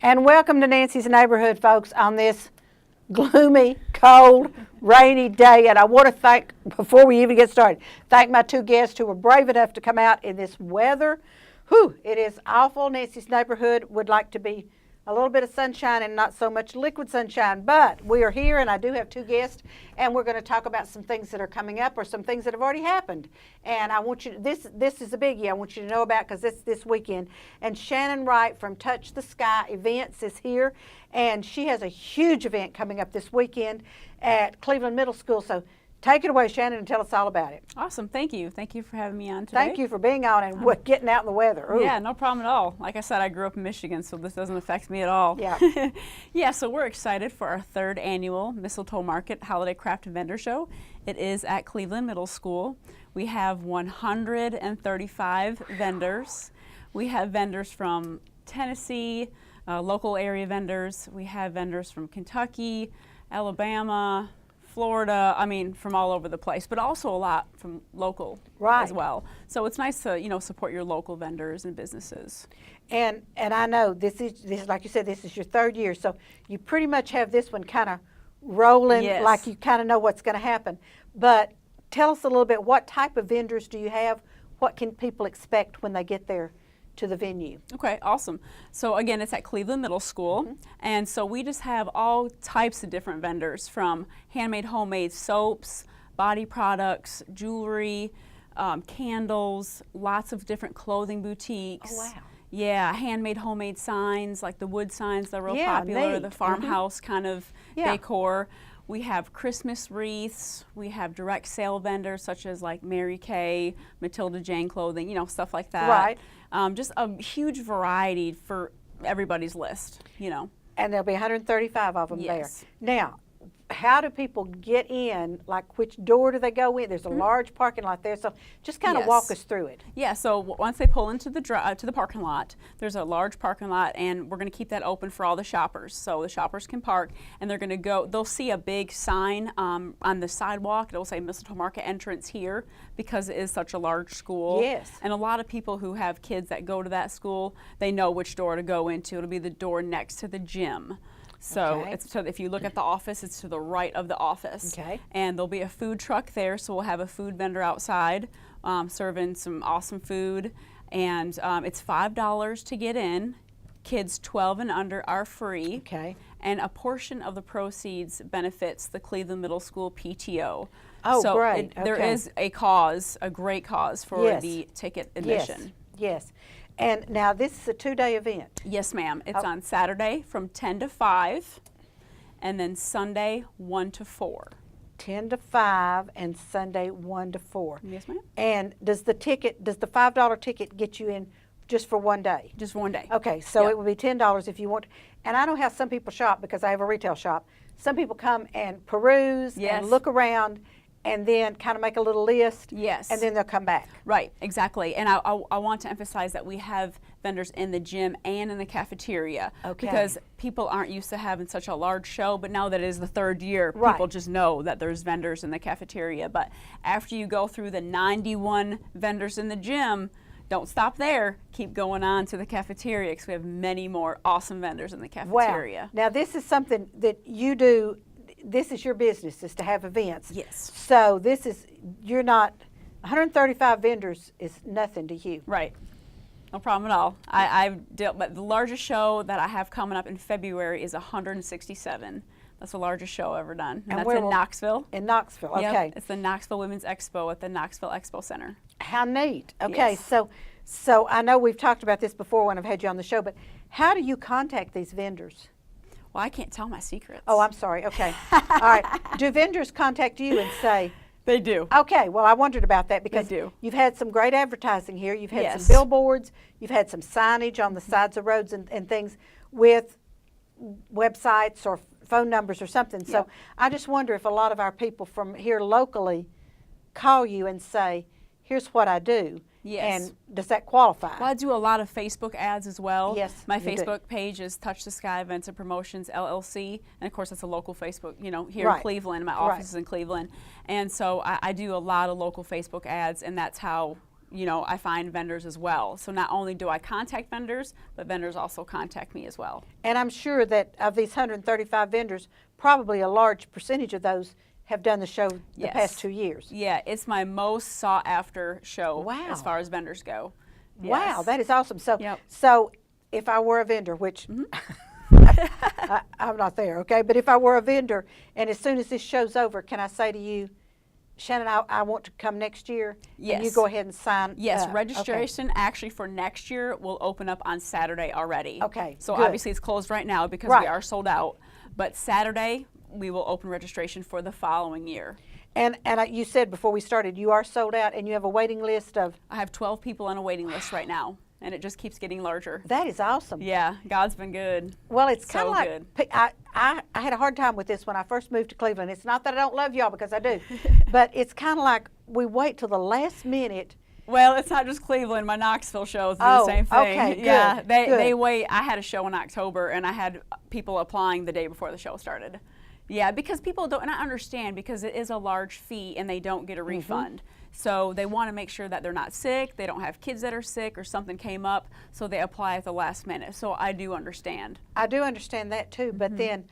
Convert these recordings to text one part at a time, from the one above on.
And welcome to Nancy's Neighborhood, folks, on this gloomy, cold, rainy day. And I want to thank, before we even get started, thank my two guests who were brave enough to come out in this weather. Whew, it is awful. Nancy's Neighborhood would like to be a little bit of sunshine and not so much liquid sunshine, but we are here, and I do have two guests, and we're going to talk about some things that are coming up or some things that have already happened. And I want you to, this is a biggie I want you to know about, because it's this weekend. And Shannon Wright from Touch the Sky Events is here, and she has a huge event coming up this weekend at Cleveland Middle School. So take it away, Shannon, and tell us all about it. Awesome. Thank you. Thank you for having me on today. Thank you for being on and getting out in the weather. Ooh. Yeah, no problem at all. Like I said, I grew up in Michigan, so this doesn't affect me at all. Yeah. Yeah, so we're excited for our third annual Mistletoe Market Holiday Craft and Vendor Show. It is at Cleveland Middle School. We have 135 vendors. We have vendors from Tennessee, local area vendors. We have vendors from Kentucky, Alabama, Florida, I mean, from all over the place, but also a lot from local as well. So it's nice to, support your local vendors and businesses. And I know this is like you said, this is your third year, so you pretty much have this one kind of rolling, yes, like you kind of know what's going to happen. But tell us a little bit, what type of vendors do you have? What can people expect when they get there to the venue? Okay, awesome. So again, it's at Cleveland Middle School, and so we just have all types of different vendors, from handmade, homemade soaps, body products, jewelry, candles, lots of different clothing boutiques. Oh, wow. Yeah, handmade, homemade signs, like the wood signs that are real popular, neat. The farmhouse kind of decor. We have Christmas wreaths. We have direct sale vendors such as like Mary Kay, Matilda Jane clothing, stuff like that. Right. Just a huge variety for everybody's list, And there'll be 135 of them there. Yes. Now, how do people get in? Like, which door do they go in? There's a large parking lot there, so just kind of walk us through it. Yeah, so once they pull into the parking lot, there's a large parking lot, and we're going to keep that open for all the shoppers. So the shoppers can park, and they're going to go, they'll see a big sign on the sidewalk. It'll say Mistletoe Market entrance here, because it is such a large school. Yes. And a lot of people who have kids that go to that school, they know which door to go into. It'll be the door next to the gym. So if you look at the office, it's to the right of the office. Okay. And there'll be a food truck there, so we'll have a food vendor outside serving some awesome food. And it's $5 to get in. Kids 12 and under are free. Okay. And a portion of the proceeds benefits the Cleveland Middle School PTO. Oh, so great. There is a great cause for the ticket admission. Yes. And now this is a 2-day event. Yes, ma'am. It's on Saturday from 10 to 5, and then Sunday 1 to 4. 10 to 5 and Sunday 1 to 4. Yes, ma'am. And does the $5 ticket get you in just for one day? Just one day. Okay, so it would be $10 if you want. And I know how some people shop, because I have a retail shop. Some people come and peruse and look around, and then kind of make a little list. Yes. And then they'll come back. Right, exactly. And I want to emphasize that we have vendors in the gym and in the cafeteria. Okay. Because people aren't used to having such a large show, but now that it is the third year, Right. people just know that there's vendors in the cafeteria. But after you go through the 91 vendors in the gym, don't stop there. Keep going on to the cafeteria, because we have many more awesome vendors in the cafeteria. Wow. Now this is something that you do. This is your business, is to have events. Yes. So you're not, 135 vendors is nothing to you. Right. No problem at all. But the largest show that I have coming up in February is 167. That's the largest show ever done. And that's in Knoxville. In Knoxville, okay. Yep. It's the Knoxville Women's Expo at the Knoxville Expo Center. How neat. Okay, Yes. so I know we've talked about this before when I've had you on the show, but how do you contact these vendors? Well, I can't tell my secrets. Oh, I'm sorry. Okay. All right. Do vendors contact you and say? They do. Okay. Well, I wondered about that, because They do. You've had some great advertising here. You've had Yes. some billboards. You've had some signage on the sides of roads and things with websites or phone numbers or something. So I just wonder if a lot of our people from here locally call you and say, here's what I do. Yes. And does that qualify? Well, I do a lot of Facebook ads as well. Yes, My you do. Facebook page is Touch the Sky Events and Promotions LLC, and of course that's a local Facebook. Here Right. in Cleveland, my Right. office is in Cleveland, and so I do a lot of local Facebook ads, and that's how I find vendors as well. So not only do I contact vendors, but vendors also contact me as well. And I'm sure that of these 135 vendors, probably a large percentage of those have done the show the Yes. past 2 years. Yeah, it's my most sought after show Wow. as far as vendors go. Wow, Yes. that is awesome. So, Yep. so if I were a vendor, which I'm not there, okay, but if I were a vendor, and as soon as this show's over, can I say to you, Shannon, I want to come next year? And you Yes. go ahead and sign Yes, up. Okay. registration actually for next year will open up on Saturday already. Okay, So good. obviously it's closed right now because Right. we are sold out. But Saturday we will open registration for the following year. And you said before we started, you are sold out, and you have a waiting list of. I have 12 people on a waiting list right now, and it just keeps getting larger. That is awesome. Yeah, God's been good. Well, it's So kind of like good. I had a hard time with this when I first moved to Cleveland. It's not that I don't love y'all, because I do, but it's kind of like we wait till the last minute. Well, it's not just Cleveland. My Knoxville shows do Oh, the same thing. okay, good, Yeah, they good. wait. I had a show in October, and I had people applying the day before the show started. Yeah, because people don't, and I understand because it is a large fee, and they don't get a refund. So they want to make sure that they're not sick, they don't have kids that are sick, or something came up, so they apply at the last minute. So I do understand. I do understand that too, Mm-hmm. but then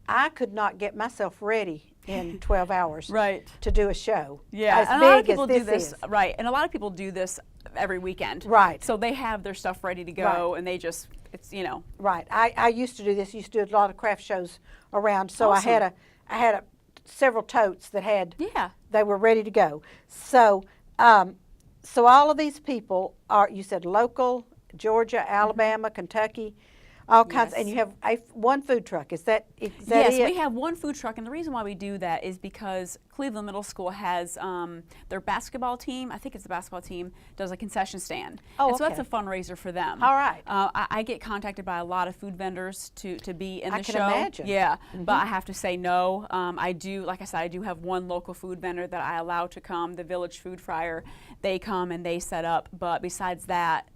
I could not get myself ready in 12 hours Right. to do a show. Yeah, as and a lot of big as people do this, is. right? And a lot of people do this every weekend, Right. So they have their stuff ready to go, Right. and they just, it's Right. I used to do this. Used to do a lot of craft shows around. So Awesome. I had several totes that had. yeah. They were ready to go. So so all of these people are. You said local, Georgia, Alabama, Kentucky, all kinds. Yes. And you have one food truck. Is that Yes, it? we have one food truck, and the reason why we do that is because Cleveland Middle School has their basketball team. I think it's the basketball team does a concession stand, Oh, and so that's okay. a fundraiser for them. All right. I get contacted by a lot of food vendors to be in the I can show. imagine. Yeah, but I have to say no. I do, like I said, I do have one local food vendor that I allow to come, the Village Food Fryer. They come and they set up, but besides that,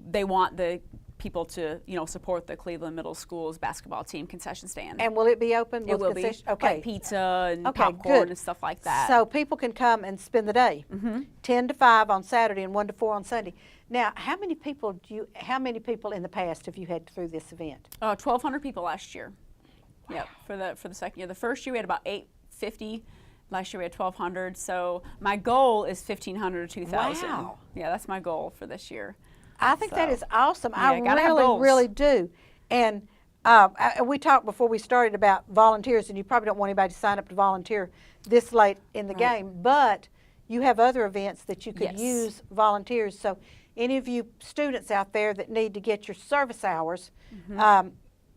they want the people to support the Cleveland Middle School's basketball team concession stand. And will it be open? It will be concession? Okay. like pizza and Okay, popcorn good. and stuff like that. So people can come and spend the day, Mm-hmm. 10 to 5 on Saturday and 1 to 4 on Sunday. Now, how many people in the past have you had through this event? 1,200 people last year. Yep, for the second year. The first year we had about 850. Last year we had 1,200. So my goal is 1,500 to 2,000. Wow. Yeah, that's my goal for this year. I think that So, is awesome. yeah, I gotta have really, goals. really do. And we talked before we started about volunteers, and you probably don't want anybody to sign up to volunteer this late in the Right. game, but you have other events that you could Yes. use volunteers. So any of you students out there that need to get your service hours, Mm-hmm.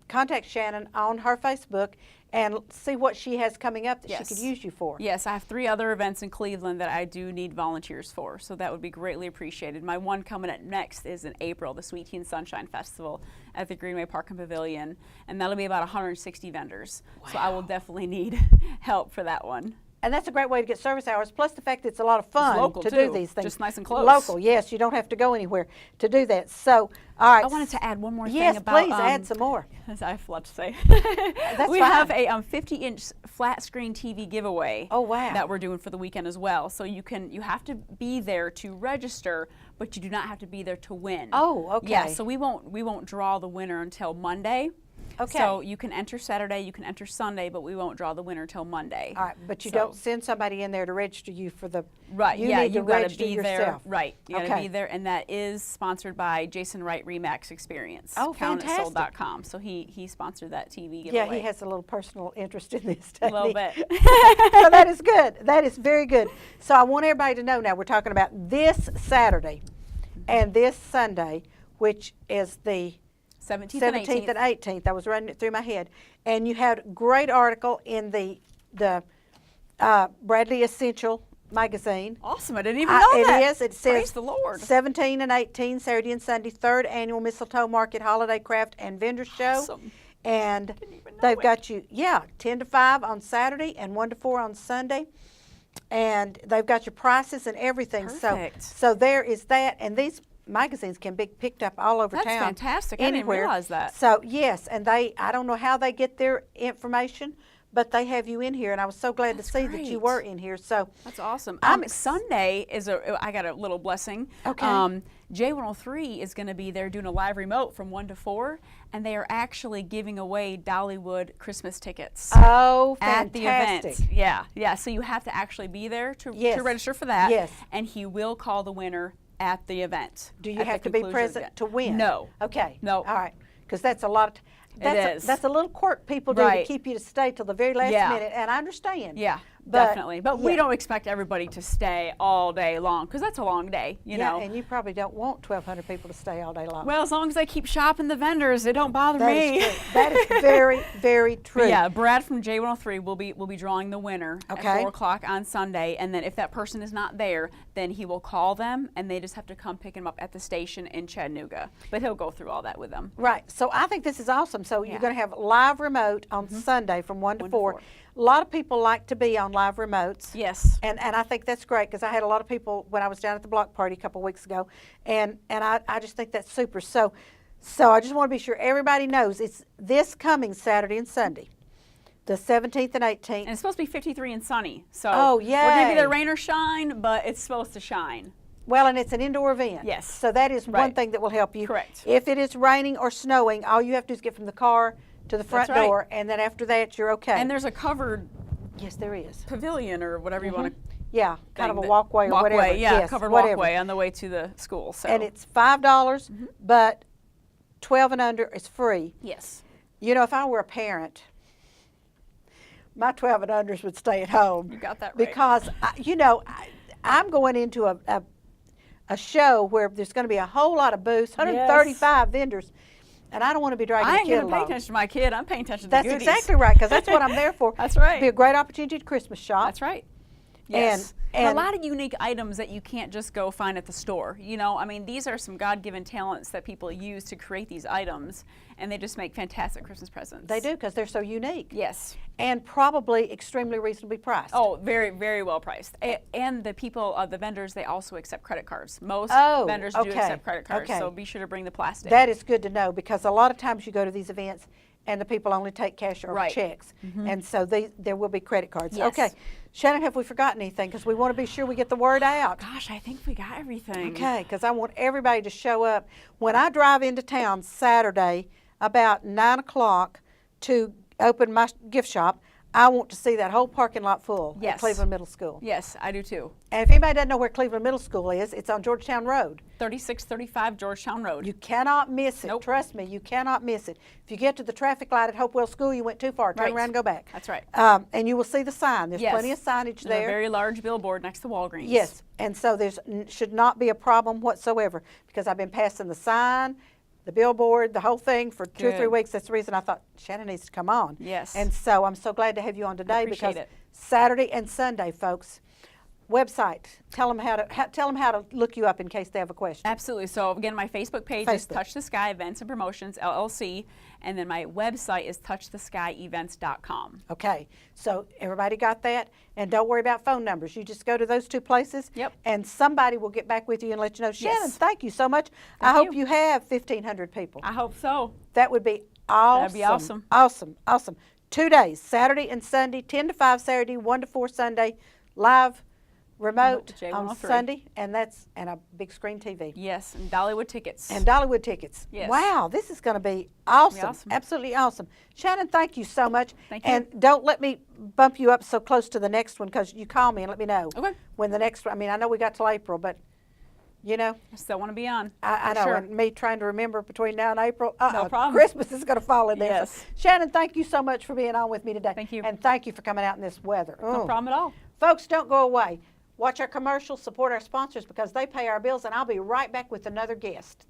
contact Shannon on her Facebook and see what she has coming up that Yes. she could use you for. Yes, I have 3 other events in Cleveland that I do need volunteers for, so that would be greatly appreciated. My one coming up next is in April, the Sweet Tea and Sunshine Festival at the Greenway Park and Pavilion, and that'll be about 160 vendors. So I will definitely need help for that one. And that's a great way to get service hours, plus the fact that it's a lot of fun local, to do too. these things. Just nice and close. Local, yes. You don't have to go anywhere to do that. So, all right. I wanted to add one more Yes, thing about. please add some more. As I have a lot to say. That's we fine. have a 50-inch flat screen TV giveaway. Oh, wow. That we're doing for the weekend as well. So you have to be there to register, but you do not have to be there to win. Oh, okay. Yeah. So we won't draw the winner until Monday. Okay. So you can enter Saturday, you can enter Sunday, but we won't draw the winner till Monday. All right, but you So- don't send somebody in there to register you for the. Right, You yeah, need to you gotta register be there. yourself. Right, you gotta Okay. be there, and that is sponsored by Jason Wright Remax Experience. Oh, fantastic. CountItSold.com. So he sponsored that TV giveaway. Yeah, he has a little personal interest in this. a little doesn't he? bit. So that is good. That is very good. So I want everybody to know now we're talking about this Saturday and this Sunday, which is the 17th, 17th and 18th. I was running it through my head. And you had a great article in the Bradley Essential magazine. Awesome! I didn't even know that. It is. It says Praise the Lord. 17 and 18, Saturday and Sunday, 3rd Annual Mistletoe Market Holiday Craft and Vendor Show. Awesome. And even know they've it. got you, 10 to 5 on Saturday and 1 to 4 on Sunday. And they've got your prices and everything. Perfect. So there is that. And these magazines can be picked up all over That's town. fantastic. I didn't Anywhere. realize that. So yes, and I don't know how they get their information, but they have you in here, and I was so glad That's to see that you great. were in here. So That's awesome. I'm Sunday I got a little blessing. Okay. J103 is going to be there doing a live remote from 1 to 4, and they are actually giving away Dollywood Christmas tickets. oh, At the fantastic! event. Yeah. So you have to actually be there to Yes. register for that. Yes. And he will call the winner at the event. Do you at the have to be conclusion of the present event. to win? No. Okay. No. All right. Because that's a lot of. is. That's a little quirk people do to Right. keep you to stay till the very last Yeah. minute, and I understand. Yeah, But, definitely. But we yeah. don't expect everybody to stay all day long because that's a long day, you Yeah, know. and you probably don't want 1,200 people to stay all day long. Well, as long as I keep shopping the vendors, it don't bother that me. is true. That is very, very true. But yeah, Brad from J103 will be drawing the winner Okay. at 4 o'clock on Sunday, and then if that person is not there, then he will call them, and they just have to come pick him up at the station in Chattanooga. But he'll go through all that with them. Right. So I think this is awesome. So you're Yeah. going to have live remote on Sunday from 1 to 1 to 4. 4. A lot of people like to be on live remotes. Yes. And I think that's great because I had a lot of people when I was down at the block party a couple weeks ago, and I just think that's super. So I just want to be sure everybody knows it's this coming Saturday and Sunday, the 17th and 18th. And it's supposed to be 53 and sunny, so Oh, we're gonna be yay. there rain or shine, but it's supposed to shine. Well, and it's an indoor event. Yes. So that is one Right. thing that will help you. Correct. If it is raining or snowing, all you have to do is get from the car to the front That's right. door, and then after that, you're okay. And there's a covered yes, there is. pavilion or whatever you want to. Yeah, kind of a walkway or whatever. Yeah, yes, covered whatever. walkway on the way to the school. So. And it's $5, but 12 and under is free. yes. You know, if I were a parent, my 12 and unders would stay at home. You got that right. Because, I'm going into a show where there's going to be a whole lot of booths, 135 vendors, and I don't want to be dragging I a ain't kid going to pay along. attention to my kid. I'm paying attention to That's the goodies. exactly right, because that's what I'm there for. That's right. It'd be a great opportunity to Christmas shop. That's right. Yes. And and- a lot of unique items that you can't just go find at the store. You know, I mean, these are some God-given talents that people use to create these items, and they just make fantastic Christmas presents. They do, because they're so unique. Yes. And probably extremely reasonably priced. Oh, very, very well priced. And the people, the vendors, they also accept credit cards. Most Oh, vendors do okay, accept credit cards, okay. so be sure to bring the plastic. That is good to know, because a lot of times you go to these events and the people only take cash or Right. checks. And so there will be credit cards. Yes. Okay. Shannon, have we forgotten anything? Because we want to be sure we get the word out. Gosh, I think we got everything. Okay, because I want everybody to show up. When I drive into town Saturday about 9 o'clock to open my gift shop, I want to see that whole parking lot full at Yes. Cleveland Middle School. Yes, I do too. And if anybody doesn't know where Cleveland Middle School is, it's on Georgetown Road. 3635 Georgetown Road. You cannot miss it. Nope. Trust me, you cannot miss it. If you get to the traffic light at Hopewell School, you went too far. Turn Right. around and go back. That's right. And you will see the sign. There's Yes. plenty of signage There's a there. very large billboard next to Walgreens. Yes, and so there's should not be a problem whatsoever, because I've been passing the sign, the billboard, the whole thing for 2 or 3 Good. weeks. That's the reason I thought Shannon needs to come on. Yes. And so I'm so glad to have you on today, appreciate because it. Saturday and Sunday, folks. Website. Tell them how to look you up in case they have a question. Absolutely. So again, my Facebook page is Facebook. Touch the Sky Events and Promotions LLC, and then my website is touchtheskyevents.com. Okay, so everybody got that? And don't worry about phone numbers. You just go to those 2 places. Yep. And somebody will get back with you and let you know. Shannon, Yes. thank you so much. I Thank hope you. you have 1,500 people. I hope so. That would be awesome. That'd be awesome. Awesome, awesome. 2 days, Saturday and Sunday, 10 to 5 Saturday, 1 to 4 Sunday, live, remote J103. on Sunday, and a big screen TV. Yes, and Dollywood tickets. And Dollywood tickets. Yes. Wow, this is going to be awesome. awesome. Absolutely awesome. Shannon, thank you so much. Thank you. And don't let me bump you up so close to the next one, because you call me and let me know. Okay. When the next one, I mean, I know we got till April, but, you know, I still want to be on. I For know, sure. and me trying to remember between now and April, No problem. Christmas is going to fall in there. Yes. So, Shannon, thank you so much for being on with me today. Thank you. And thank you for coming out in this weather. No Ooh. problem at all. Folks, don't go away. Watch our commercials, support our sponsors, because they pay our bills, and I'll be right back with another guest.